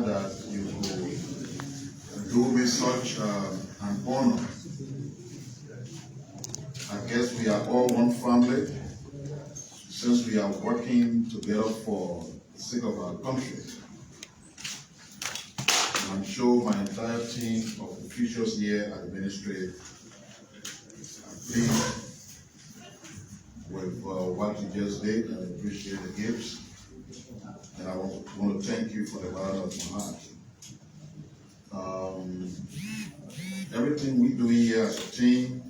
that you could do me such an honor. I guess we are all one family, since we are working together for the sake of our country. And I'm sure my entire team of officials here at the ministry are pleased with what you just did, and I appreciate the gifts. And I want to thank you for the bottom of my heart. Everything we do here as a team,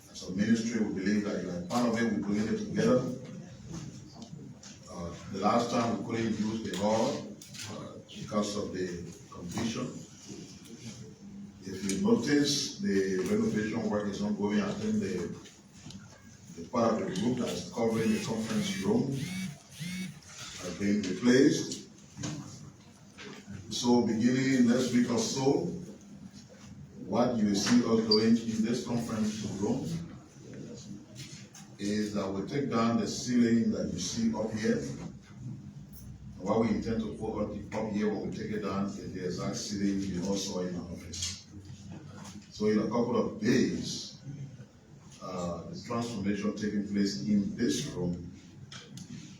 as a ministry, we believe that you are part of it. We're doing it together. The last time we couldn't use the hall because of the condition. If you notice, the renovation work is ongoing. I think the part of the roof that is covering the conference room are being replaced. So beginning next week or so, what you will see us doing in this conference room is that we take down the ceiling that you see up here. And what we intend to put up here when we take it down is the exact ceiling you also in our office. So in a couple of days, the transformation taking place in this room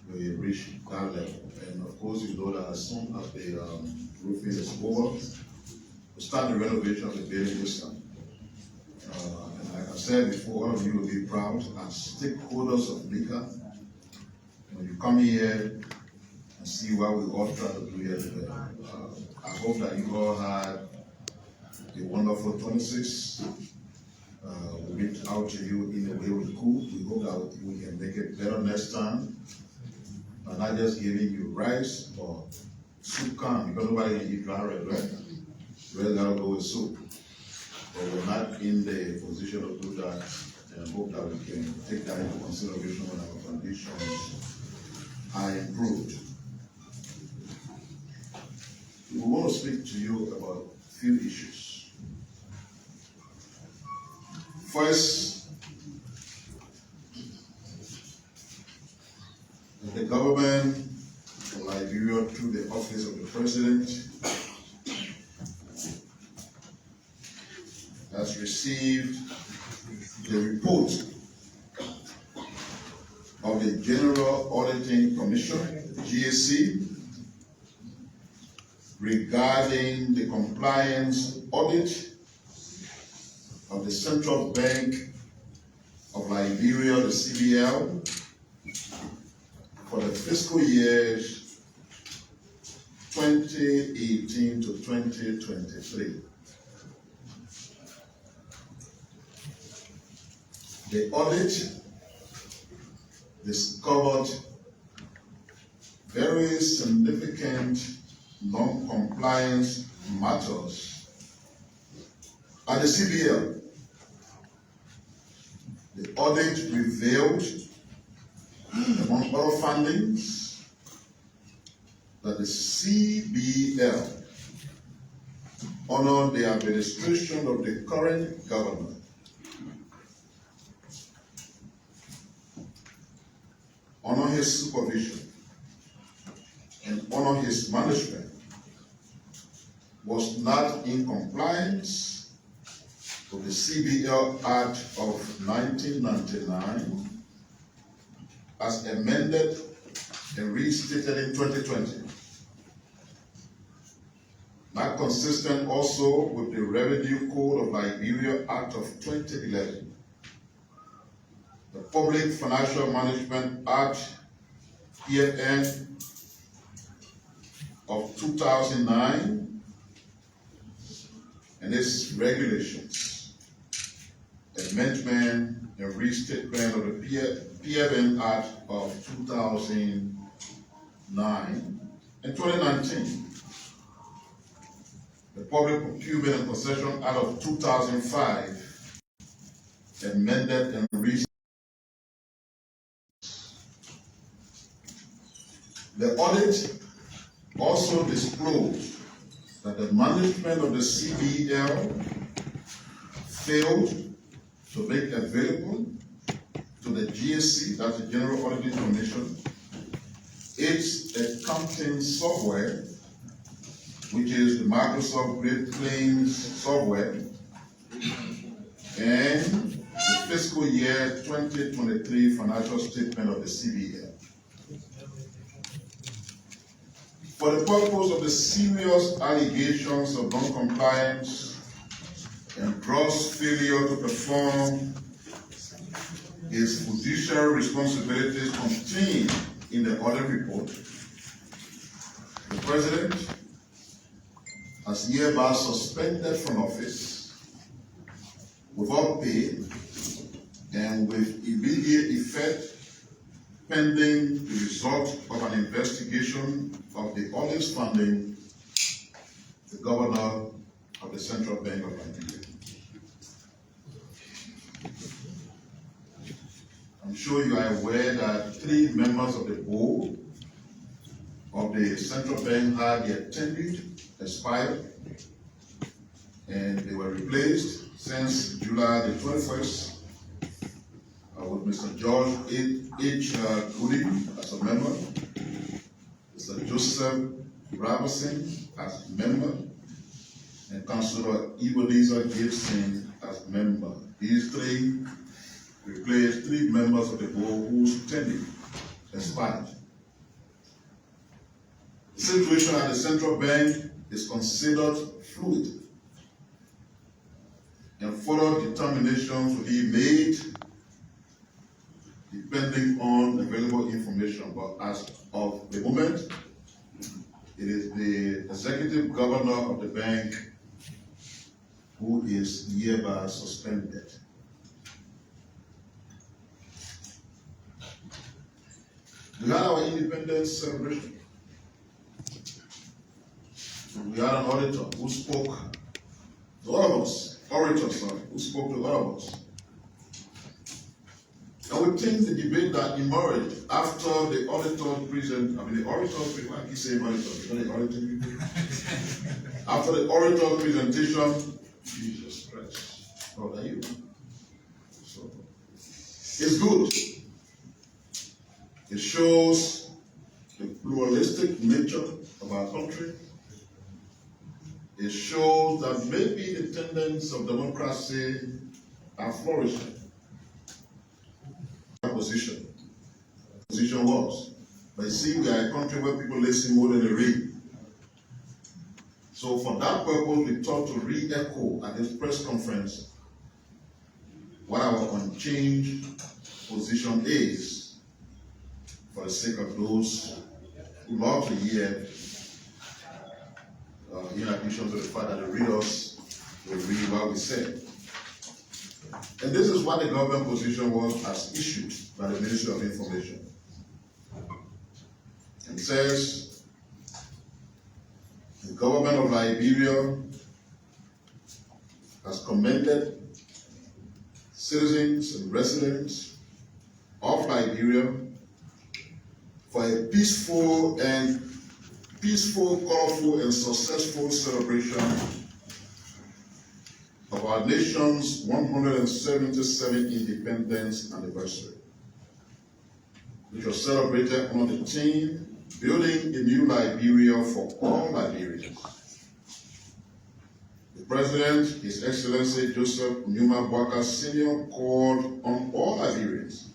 will reach that level. And of course, you know that as soon as the roofing is over, we start the renovation of the building this time. And like I said before, all of you will be proud as stakeholders of LICA when you come here and see what we all try to do here today. I hope that you all had a wonderful 26. We reached out to you in a way we could. We hope that we can make it better next time. By not just giving you rice or soup can, because nobody can eat dry rice, right? We're gonna go with soup. But we're not in the position to do that, and I hope that we can take that into consideration when our conditions are improved. We want to speak to you about a few issues. First, the government of Liberia, through the office of the president, has received the report of the General Auditing Commission, GAC, regarding the compliance audit of the Central Bank of Liberia, the CBL, for the fiscal years 2018 to 2023. The audit discovered very significant non-compliance matters at the CBL. The audit revealed, among other findings, that the CBL honored the administration of the current governor honor his supervision and honor his management was not in compliance with the CBL Act of 1999 as amended and restated in 2020. Not consistent also with the Revenue Code of Liberia Act of 2011. The Public Financial Management Act, PFN, of 2009, and its regulations, amendment and restatement of the PFN Act of 2009 and 2019. The Public Procurement and Concession Act of 2005, amended and restated. The audit also disclosed that the management of the CBL failed to make available to the GAC, that's the General Auditing Commission, its accounting software which is the Microsoft Great Plains software, and the fiscal year 2023 financial statement of the CBN. For the purpose of the serious allegations of non-compliance and gross failure to perform his fiduciary responsibilities contained in the audit report, the President has hereby suspended from office without pay and with immediate effect pending the result of an investigation of the audit funding the Governor of the Central Bank of Nigeria. I'm sure you are aware that 3 members of the board of the Central Bank had their tenure expired, and they were replaced since July the 21st with Mr. George H. Goody as a member, Mr. Joseph Robertson as a member, and Councillor Ebenezer Gibson as a member. These 3 replaced 3 members of the board whose tenure expired. The situation at the Central Bank is considered fluid, and further determinations will be made depending on available information. But as of the moment, it is the executive governor of the bank who is hereby suspended. We had our independence celebration. We had an auditor who spoke to all of us, who spoke to all of us. And we think the debate that emerged after the auditor after the auditor presentation, Jesus Christ, how are you? So, it's good. It shows the pluralistic nature of our country. It shows that maybe the tenets of democracy are flourishing. Position was. But you see, we are a country where people listen more than they read. So for that purpose, we thought to re-echo at this press conference what our unchanged position is, for the sake of those who love to hear, in addition to the fact that the readers will read what we said. And this is what the government position was as issued by the Ministry of Information. It says, the government of Liberia has commended citizens and residents of Liberia for a peaceful, colorful, and successful celebration of our nation's 177th independence anniversary, which was celebrated on the theme, Building a New Liberia for All Liberians. The President, His Excellency Joseph Numa Boakai Sr., called on all Liberians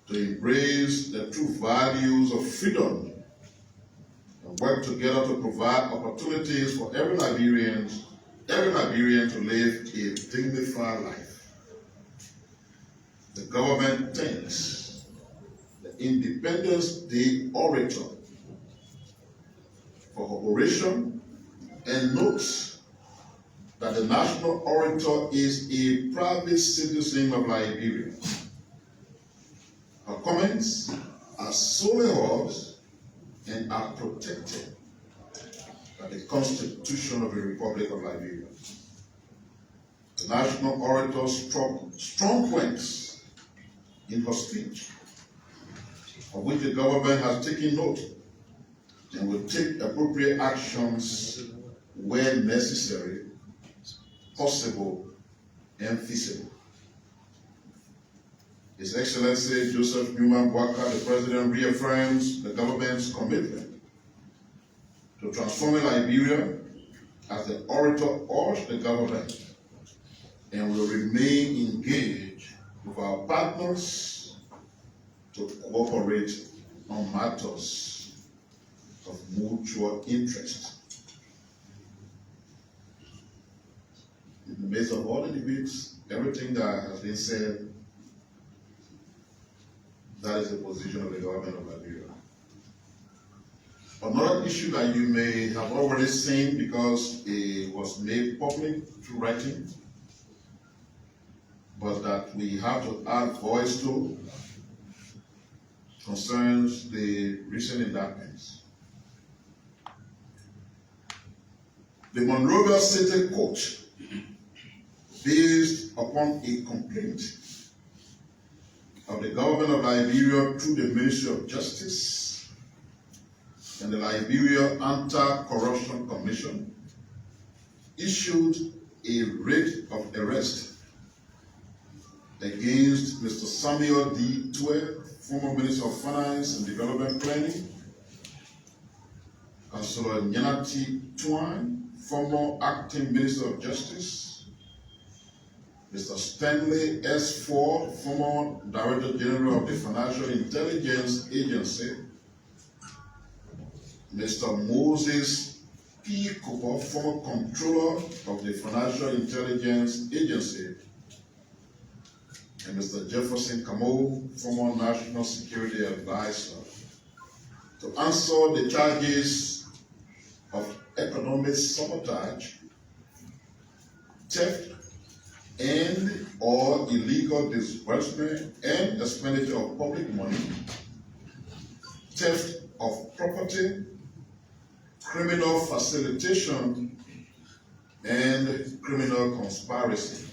to embrace the true values of freedom and work together to provide opportunities for every Liberian to live a dignified life. The government thanks the Independence Day orator for oration and notes that the national orator is a private citizen of Liberia. Her comments are solely hers and are protected by the Constitution of the Republic of Liberia. The national orator struck strong points in her speech, of which the government has taken note and will take appropriate actions where necessary, possible, and feasible. His Excellency Joseph Numa Boakai, the President, reaffirms the government's commitment to transforming Liberia as the orator urged the government, and will remain engaged with our partners to cooperate on matters of mutual interest. In the midst of all the debates, everything that has been said, that is the position of the government of Liberia. Another issue that you may have already seen because it was made public through writing, but that we have to add voice to, concerns the recent indictments. The Monrovia City Court, based upon a complaint of the government of Liberia through the Ministry of Justice and the Liberia Anti-Corruption Commission, issued a writ of arrest against Mr. Samuel D. Twe, former Minister of Finance and Development Planning, Councillor Nyanati Twine, former Acting Minister of Justice, Mr. Stanley S. Ford, former Director General of the Financial Intelligence Agency, Mr. Moses P. Cooper, former Controller of the Financial Intelligence Agency, and Mr. Jefferson Camo, former National Security Advisor, to answer the charges of economic sabotage, theft, and or illegal disbursement and expenditure of public money, theft of property, criminal facilitation, and criminal conspiracy.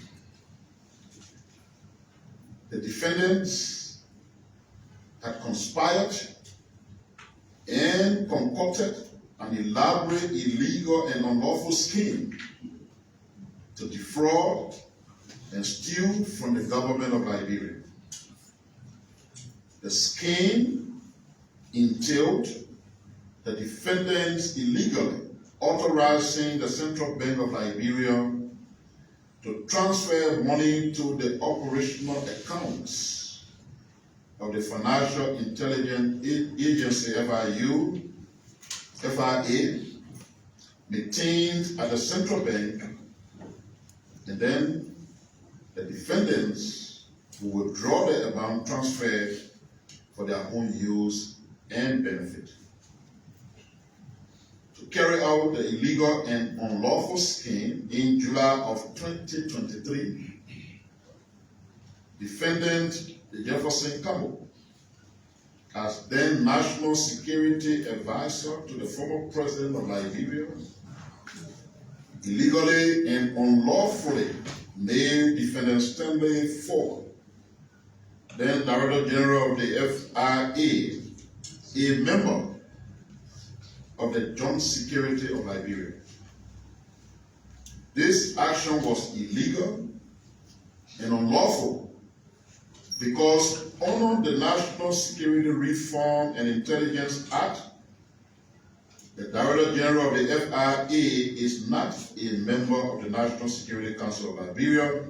The defendants had conspired and concocted an elaborate, illegal, and unlawful scheme to defraud and steal from the government of Liberia. The scheme entailed the defendants illegally authorizing the Central Bank of Liberia to transfer money to the operational accounts of the Financial Intelligence Agency, FIA, maintained at the Central Bank, and then the defendants will withdraw the amount transferred for their own use and benefit. To carry out the illegal and unlawful scheme in July of 2023, defendant Jefferson Camo, as then National Security Advisor to the former President of Liberia, illegally and unlawfully made defendant Stanley Ford, then Director General of the FIA, a member of the Joint Security of Liberia. This action was illegal and unlawful because under the National Security Reform and Intelligence Act, the Director General of the FIA is not a member of the National Security Council of Liberia,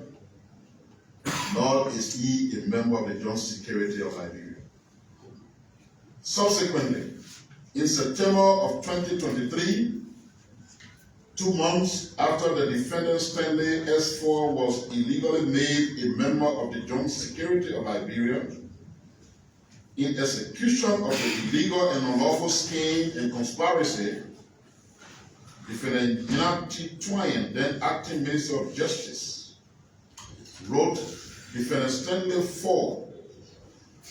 nor is he a member of the Joint Security of Liberia. Subsequently, in September of 2023, 2 months after the defendant Stanley S4 was illegally made a member of the Joint Security of Liberia, in execution of the illegal and unlawful scheme and conspiracy, defendant Nyanati Twine, then Acting Minister of Justice, wrote defendant Stanley Ford,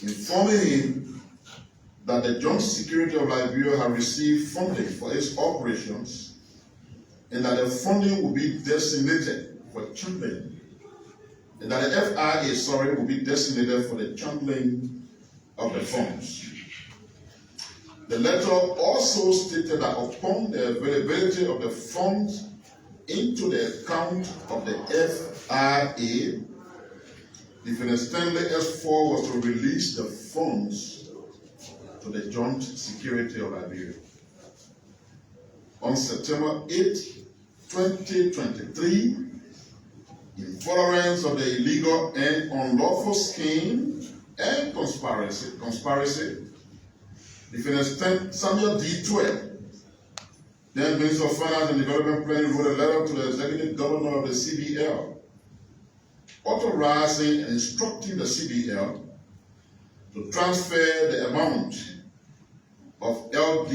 informing him that the Joint Security of Liberia had received funding for its operations and that the funding will be designated for channeling, and that the FIA, will be designated for the channeling of the funds. The letter also stated that upon the availability of the funds into the account of the FIA, defendant Stanley S4 was to release the funds to the Joint Security of Liberia. On September 8, 2023, in furtherance of the illegal and unlawful scheme and conspiracy, Defendant Samuel D. Twe, then Minister of Finance and Development Planning, wrote a letter to the Executive Governor of the CBL, authorizing and instructing the CBL to transfer the amount of LD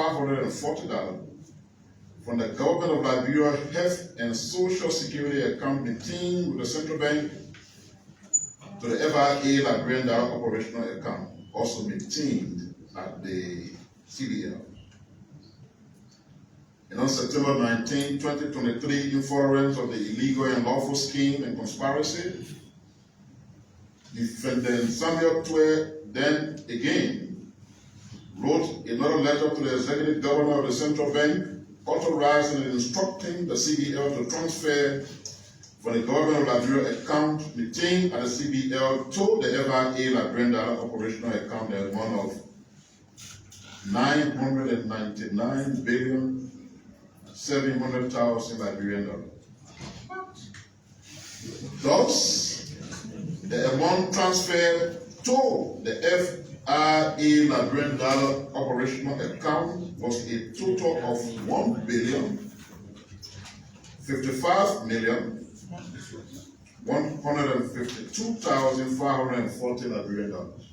$55,452,540 from the Government of Liberia Health and Social Security account maintained with the Central Bank to the FIA Liberian Dollar operational account, also maintained at the CBL. And on September 19, 2023, in furtherance of the illegal and lawful scheme and conspiracy, Defendant Samuel Twe then again wrote another letter to the Executive Governor of the Central Bank, authorizing and instructing the CBL to transfer from the Government of Liberia account maintained at the CBL to the FIA Liberian Dollar operational account the amount of $999,700,000 Liberian dollars. Thus, the amount transferred to the FIA Liberian Dollar operational account was a total of $1,055,152,540 Liberian dollars.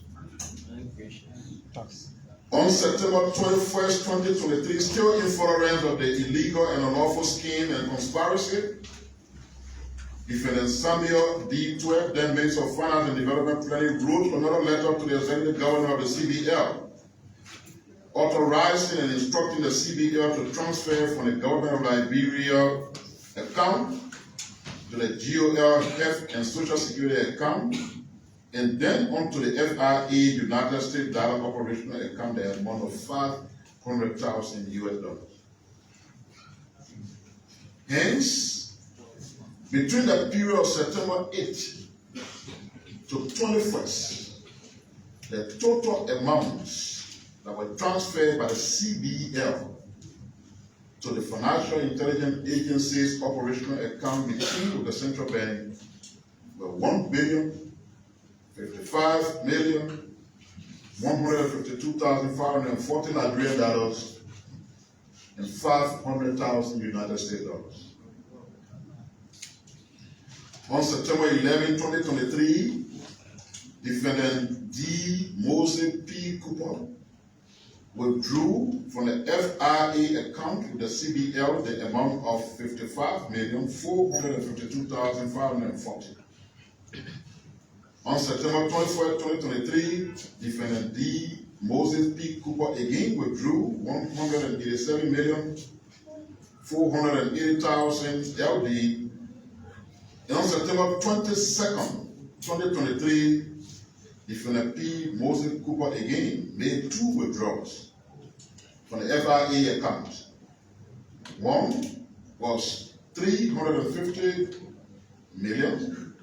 On September 21st, 2023, still in furtherance of the illegal and unlawful scheme and conspiracy, Defendant Samuel D. Twe, then Minister of Finance and Development Planning, wrote another letter to the Executive Governor of the CBL, authorizing and instructing the CBL to transfer from the Government of Liberia account to the GOL Health and Social Security account, and then onto the FIA United States Dollar operational account the amount of $500,000 US. Hence, between the period of September 8 to 21st, the total amounts that were transferred by the CBL to the Financial Intelligence Agency's operational account maintained with the Central Bank were $1,055,152,540 Liberian dollars and $500,000 United States dollars. On September 11, 2023, Defendant D. Moses P. Cooper withdrew from the FIA account with the CBL the amount of $55,452,540. On September 24, 2023, Defendant D. Moses P. Cooper again withdrew $187,480,000 LD. And on September 22nd, 2023, Defendant P. Moses Cooper again made two withdrawals from the FIA account. One was $350 million,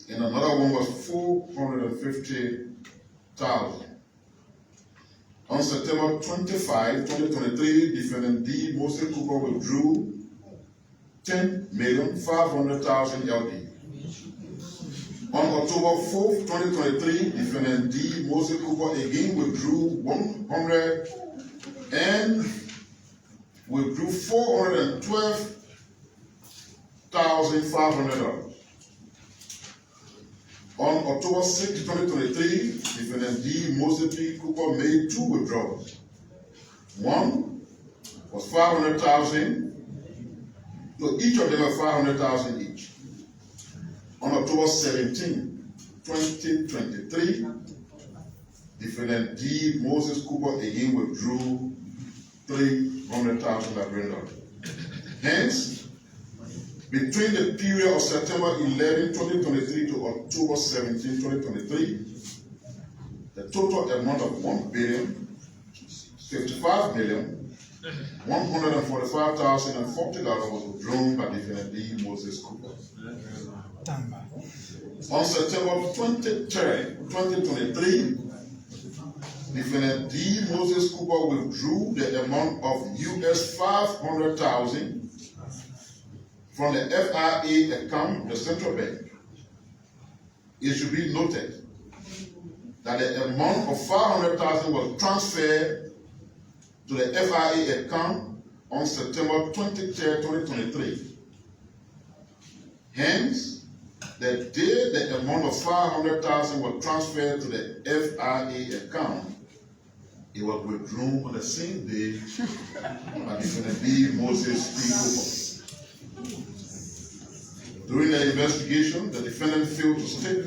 and another one was $450,000. On September 25, 2023, Defendant D. Moses Cooper withdrew $10,500,000 LD. On October 4th, 2023, Defendant D. Moses Cooper again withdrew $412,500. On October 6, 2023, Defendant D. Moses P. Cooper made two withdrawals. One was $500,000. So each of them are $500,000 each. On October 17, 2023, Defendant D. Moses Cooper again withdrew $300,000 Liberian dollars. Hence, between the period of September 11, 2023 to October 17, 2023, the total amount of $1,055,145,040 was withdrawn by Defendant D. Moses Cooper. On September 23, 2023, Defendant D. Moses Cooper withdrew the amount of US $500,000 from the FIA account of the central bank. It should be noted that the amount of $500,000 was transferred to the FIA account on September 23, 2023. Hence, the day the amount of $500,000 was transferred to the FIA account, it was withdrawn on the same day by Defendant B. Moses P. Cooper. During the investigation, the defendant failed to state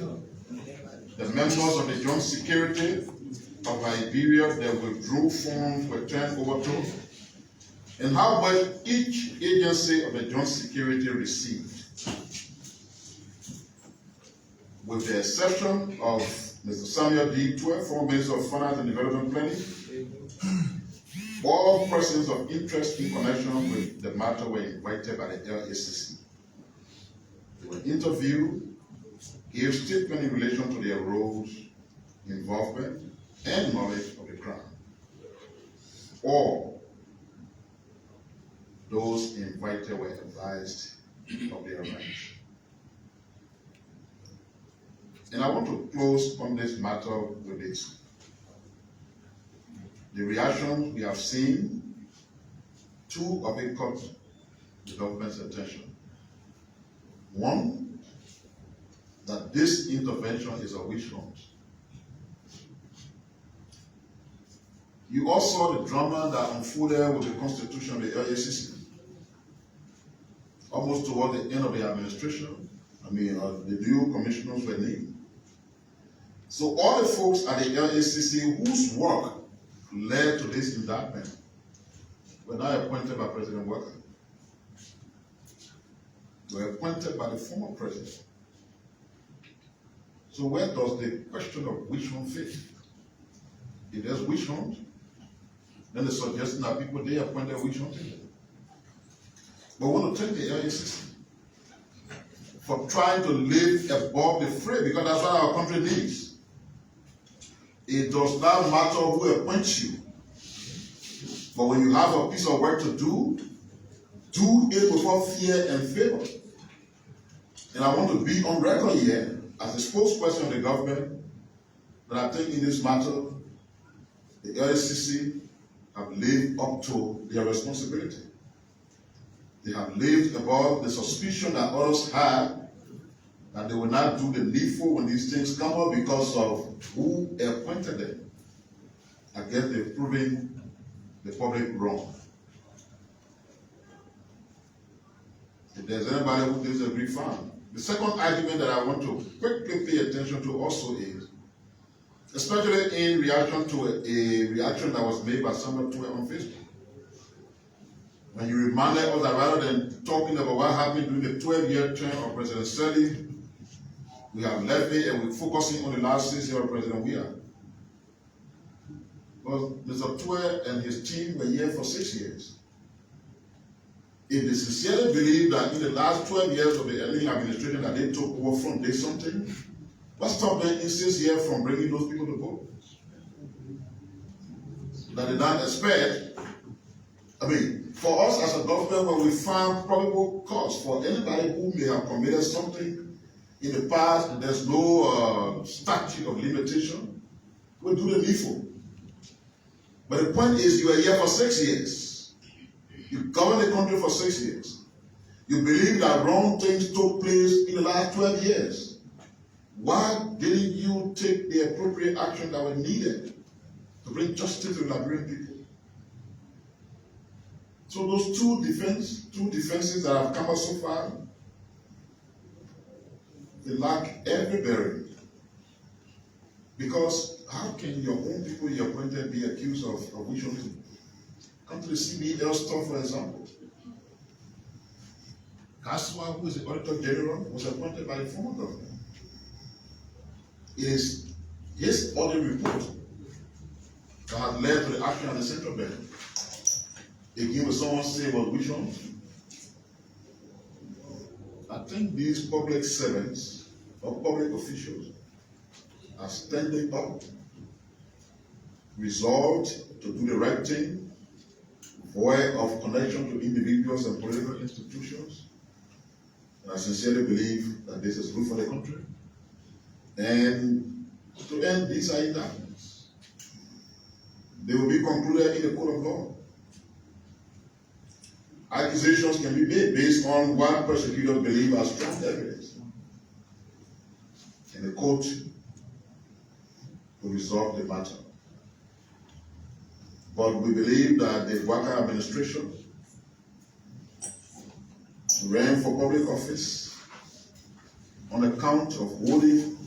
the members of the Joint Security of Liberia that withdrew funds were turned over to, and how much each agency of the Joint Security received. With the exception of Mr. Samuel D. Twe, former Minister of Finance and Development Planning, all persons of interest in connection with the matter were invited by the LACC. They were interviewed, gave statement in relation to their roles, involvement, and knowledge of the crime. All those invited were advised of their rights. And I want to close on this matter with this. The reactions we have seen, two of it caught the government's attention. One, that this intervention is a witch hunt. You all saw the drama that unfolded with the constitution of the LACC. Almost toward the end of the administration, the new commissioners were named. So all the folks at the LACC whose work led to this indictment were now appointed by President Boakai. They were appointed by the former president. So where does the question of witch hunt fit? If there's witch hunt, then the suggestion that people they appointed witch hunting. But we want to thank the LACC for trying to live above the fray, because that's what our country needs. It does not matter who appoints you. But when you have a piece of work to do it without fear and favor. And I want to be on record here as a spokesperson of the government that I think in this matter, the LACC have lived up to their responsibility. They have lived above the suspicion that others had that they will not do the needful when these things come up because of who appointed them. I guess they've proven the public wrong. If there's anybody who disagree, fine. The second argument that I want to quickly pay attention to also is, especially in reaction to a reaction that was made by Samuel Twe on Facebook. When you reminded us that rather than talking about what happened during the 12-year term of President Sirleaf, we have left it and we're focusing on the last 6 years of President Weah. Because Mr. Twe and his team were here for 6 years. If they sincerely believe that in the last 12 years of the early administration that they took over from did something, what stopped them in 6 years from bringing those people to vote? That they don't expect. For us as a government, when we find probable cause for anybody who may have committed something in the past and there's no statute of limitation, we'll do the needful. But the point is, you are here for 6 years. You govern the country for 6 years. You believe that wrong things took place in the last 12 years. Why didn't you take the appropriate action that was needed to bring justice to the Liberian people? So those two defenses that have come out so far, they lack every bearing. Because how can your own people you appointed be accused of witch hunting? Come to the CBL stuff, for example. Kaswa, who is the Auditor General, was appointed by the former government. It is his audit report that has led to the action of the central bank. Again, when someone say about witch hunt, I think these public servants or public officials are standing up resolved to do the right thing, void of connection to individuals and political institutions. And I sincerely believe that this is good for the country. And to end these indictments, they will be concluded in the court of law. Accusations can be made based on what prosecutors believe are strong evidence. And the court will resolve the matter. But we believe that the Boakai administration ran for public office on account of holding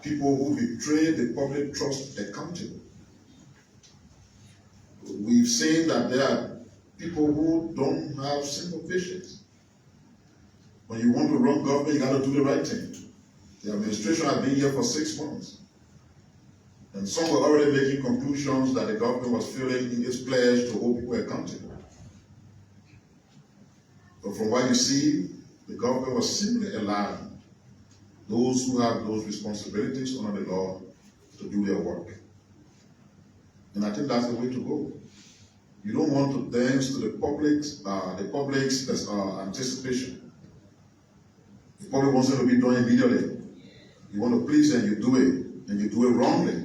people who betrayed the public trust accountable. We've seen that there are people who don't have simple patience. When you want to run government, you got to do the right thing. The administration has been here for 6 months. And some were already making conclusions that the government was failing in its pledge to hold people accountable. But from what you see, the government was simply allowing those who have those responsibilities under the law to do their work. And I think that's the way to go. You don't want to dance to the public's anticipation. The public wants it to be done immediately. You want to please them, you do it, and you do it wrongly.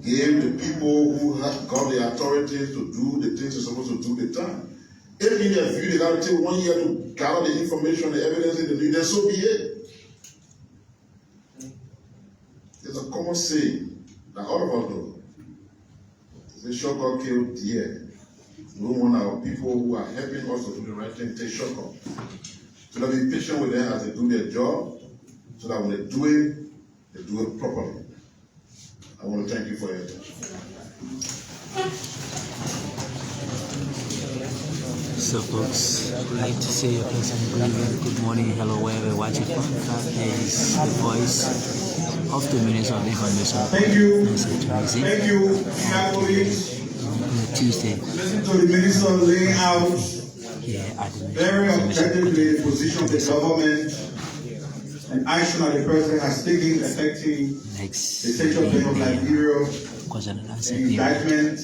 Give the people who have got the authority to do the things they're supposed to do the time. If in their view they got to take 1 year to gather the information, the evidence they need, then so be it. There's a common saying that all of us know. The shotgun killed deer. We don't want our people who are helping us to do the right thing take shotgun. So that be patient with them as they do their job, so that when they do it properly. I want to thank you for your attention. So folks, I'd like to say a pleasant good morning, hello, wherever you're watching from. That is the voice of the Minister of Information. Thank you. Thank you. Tuesday. Listen to the Minister laying out very objectively the position of the government and action that the President has taken affecting the state of Liberia, the indictment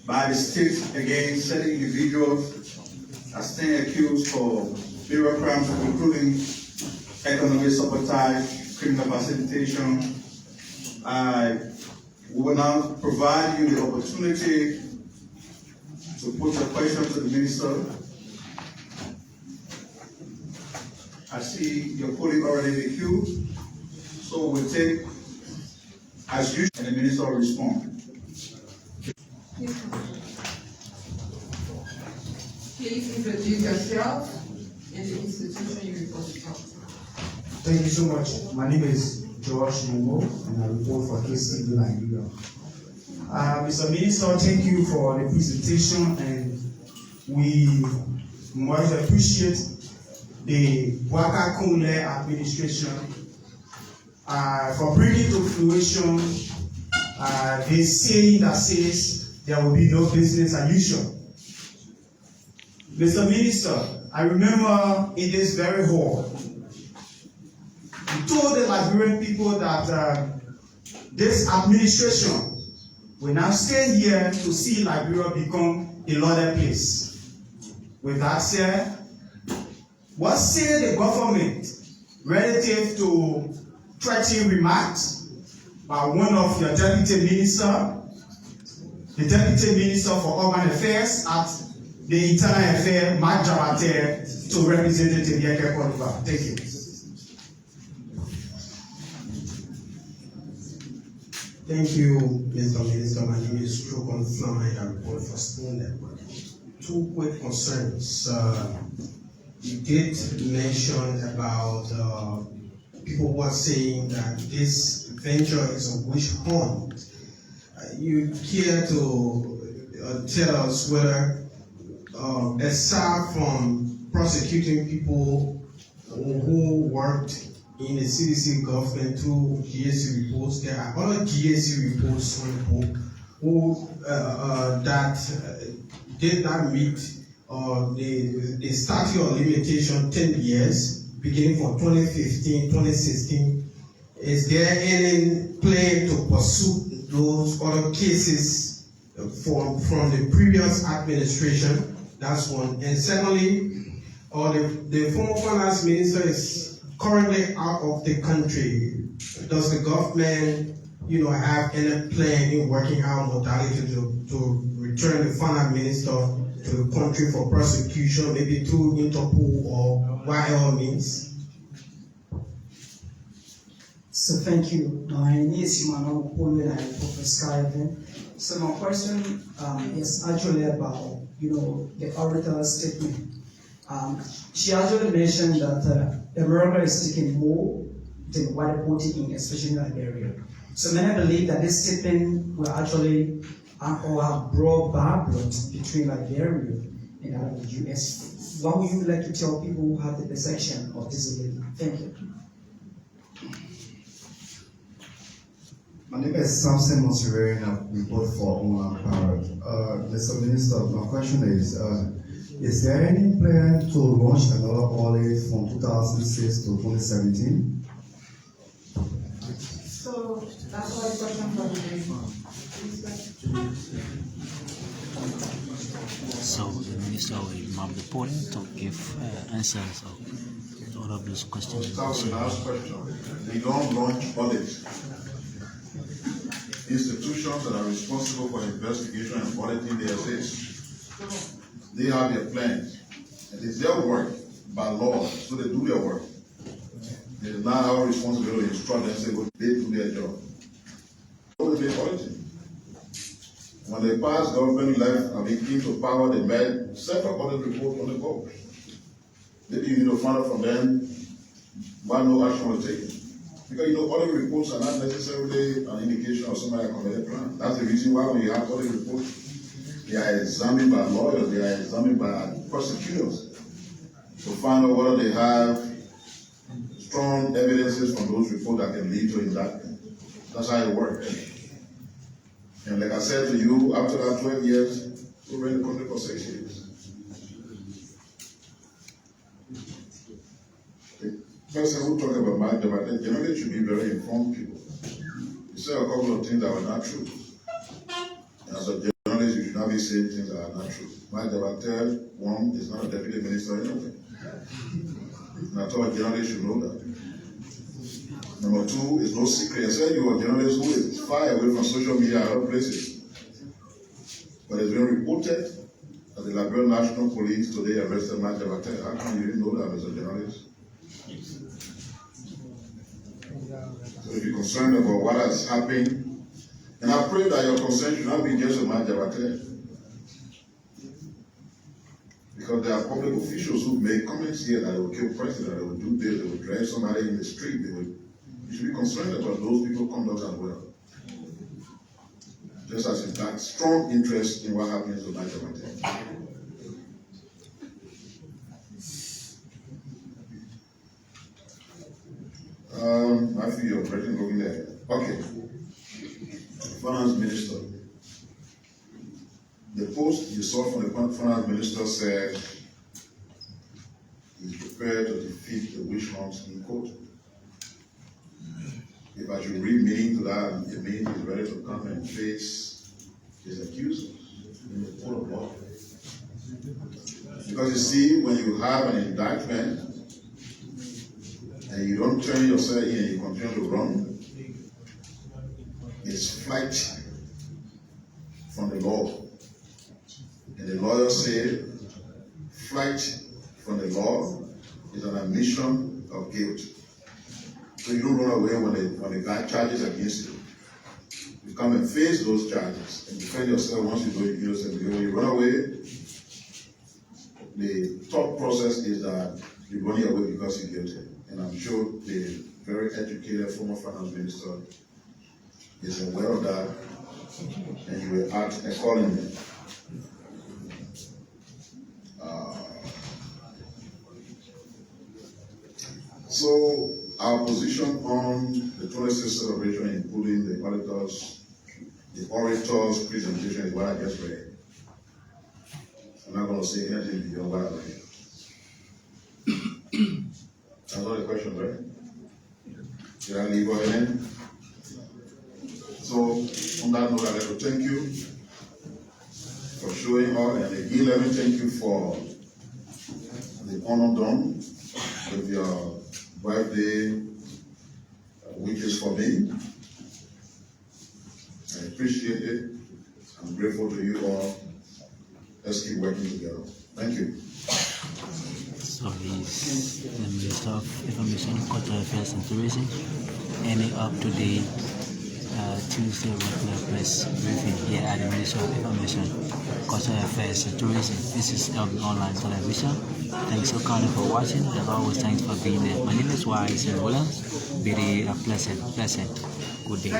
by the state against certain individuals that stand accused for various crimes, including economic sabotage, criminal facilitation. We will now provide you the opportunity to put your question to the minister. I see your colleague already in the queue, so we'll take as usual, and the minister will respond. Please introduce yourself and the institution you report from. Thank you so much. My name is George Nungo, and I report for KCB Liberia. Mr. Minister, thank you for the presentation, and we much appreciate the Boakai Suspend administration for bringing to fruition the saying that says there will be no business as usual. Mr. Minister, I remember in this very hall, you told the Liberian people that this administration will now stand here to see Liberia become a lauded place. With that said, what say the government relative to threatening remarks by one of your deputy minister, the deputy minister for urban affairs at the internal affairs, Mark Jabate, to Representative Yeke Koliva? Thank you. Thank you, Mr. Minister. My name is Trokon Flama, and I report for Suspend Liberia. Two quick concerns. You did mention about people who are saying that this venture is a witch hunt. You care to tell us whether, aside from prosecuting people who worked in the CDC government through GSC reports, there are other GSC reports who that did not meet the statute of limitation 10 years, beginning from 2015, 2016. Is there any plan to pursue those other cases from the previous administration. That's one. And secondly, the former finance minister is currently out of the country. Does the government, have any plan in working out modality to return the finance minister to the country for prosecution, maybe through Interpol or by all means? So thank you. My name is Emmanuel Polo and I'm Professor Skyven. So my question is actually about, the orator's statement. She actually mentioned that America is taking more than what they're putting in, especially in Liberia. So many believe that this statement will actually or have brought bad blood between Liberia and the US. What would you like to tell people who have the perception of this lady? Thank you. My name is Samson Monsiveri and I report for Online Power. Mr. Minister, my question is there any plan to launch another audit from 2006 to 2017? So that's why the question for the So the minister will map the podium to give answers of all of those questions. That was the last question. We don't launch audits. Institutions that are responsible for investigation and auditing they exist. They have their plans. And it's their work by law, so they do their work. It is not our responsibility to instruct them and say, well, they do their job. What are they auditing? When they passed government left and they came to power, they made separate audit report on the board. Maybe you need to find out from them why no action was taken. Because audit reports are not necessarily an indication of somebody committed crime. That's the reason why when you have audit reports, they are examined by lawyers, they are examined by prosecutors to find out whether they have strong evidences from those reports that can lead to indictment. That's how it works. And like I said to you, after that 12 years, we ran the country for 6 years. The person who talked about my debate, generally should be very informed people. You say a couple of things that were not true. And as a journalist, you should not be saying things that are not true. My debate, one, is not a deputy minister anyway. And I thought a journalist should know that. Number two, it's no secret. I said you are a journalist who is far away from social media and other places. But it's been reported that the Liberian National Police today arrested my debate. How come you didn't know that as a journalist? So if you're concerned about what has happened, and I pray that your concern should not be just with my debate. Because there are public officials who make comments here that they will kill president, they will do this, they will drag somebody in the street, you should be concerned about those people's conduct as well. Just as in fact, strong interest in what happens to my debate. I feel you're breaking looking there. Okay. Finance Minister. The post you saw from the Finance Minister said he's prepared to defeat the witch hunts in court. If I should read meaning to that, it means he's ready to come and face his accusers in the court of law. Because you see, when you have an indictment, and you don't turn yourself in and you continue to run, it's flight from the law. And the lawyer said, flight from the law is an admission of guilt. So you don't run away when the guy charges against you. You come and face those charges and defend yourself once you know you're innocent. When you run away, the thought process is that you're running away because you're guilty. And I'm sure the very educated former finance minister is aware of that, and you will act accordingly. So our position on the 26th celebration, including the orator's presentation, is what I just read. I'm not going to say anything beyond what I read. That's all the question, right? Did I leave out anything? So So on that note, I'd like to thank you for showing up, and again, let me thank you for the honor done with your birthday wishes for me. I appreciate it. I'm grateful to you all. Let's keep working together. Thank you. So he's the Minister of Information, Cultural Affairs and Tourism. Any up-to-date Tuesday regular press briefing here at the Ministry of Information, Cultural Affairs and Tourism. This is LB Online Television. Thanks so kindly for watching. As always, thanks for being there. My name is Wise and Williams. Be a pleasant good day.